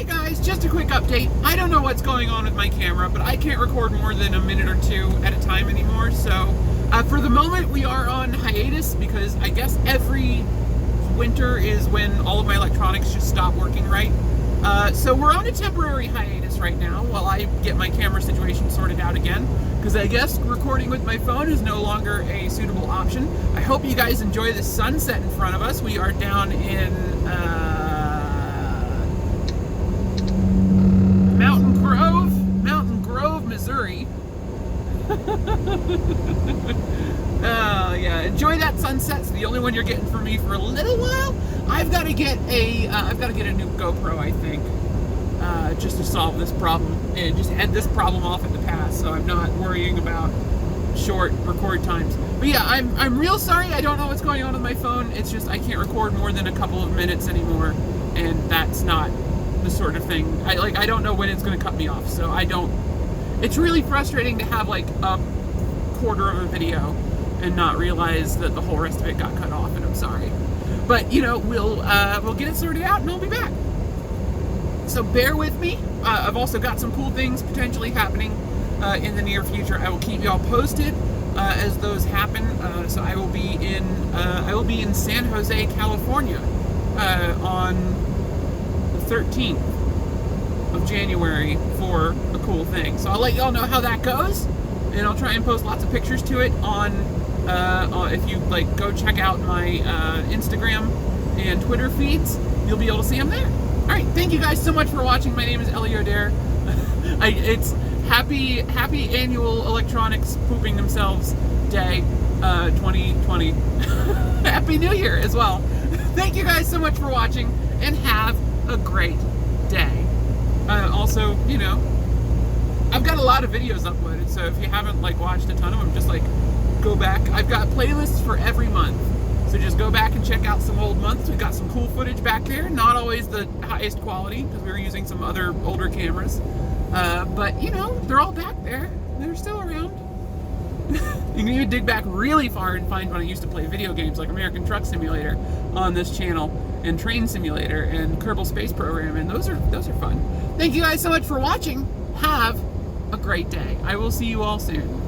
Hey guys, just a quick update. I don't know what's going on with my camera, but I can't record more than a minute or two at a time anymore. So for the moment, we are on hiatus because I guess every winter is when all of my electronics just stop working right. So we're on a temporary hiatus right now while I get my camera situation sorted out again, because I guess recording with my phone is no longer a suitable option. I hope you guys enjoy the sunset in front of us. We are down in Mountain Grove, Missouri. Yeah, enjoy that sunset. It's the only one you're getting from me for a little while. I've got to get a new GoPro, I think, just to solve this problem and just head this problem off at the pass, so I'm not worrying about short record times. But yeah, I'm real sorry. I don't know what's going on with my phone. It's just I can't record more than a couple of minutes anymore, and that's not the sort of thing. I don't know when it's going to cut me off, so I don't. It's really frustrating to have like a quarter of a video and not realize that the whole rest of it got cut off, and I'm sorry. But you know, we'll get it sorted out and I'll be back. So bear with me. I've also got some cool things potentially happening in the near future. I will keep y'all posted as those happen. So I will be in San Jose, California on the 13th of January for a cool thing. So I'll let y'all know how that goes, and I'll try and post lots of pictures to it on if you like go check out my Instagram and Twitter feeds, you'll be able to see them there. All right, thank you guys so much for watching. My name is Ellie O'Dare. It's happy annual electronics pooping themselves day 2020. Happy New Year as well. Thank you guys so much for watching, and have a great day. Also, you know, I've got a lot of videos uploaded, so if you haven't like watched a ton of them, just like go back. I've got playlists for every month, so just go back and check out some old months. We've got some cool footage back there, not always the highest quality because we were using some other older cameras, but you know, they're all back there. They're still around. You can even dig back really far and find when I used to play video games like American Truck Simulator on this channel, and Train Simulator and Kerbal Space Program, and those are fun. Thank you guys so much for watching. Have a great day. I will see you all soon.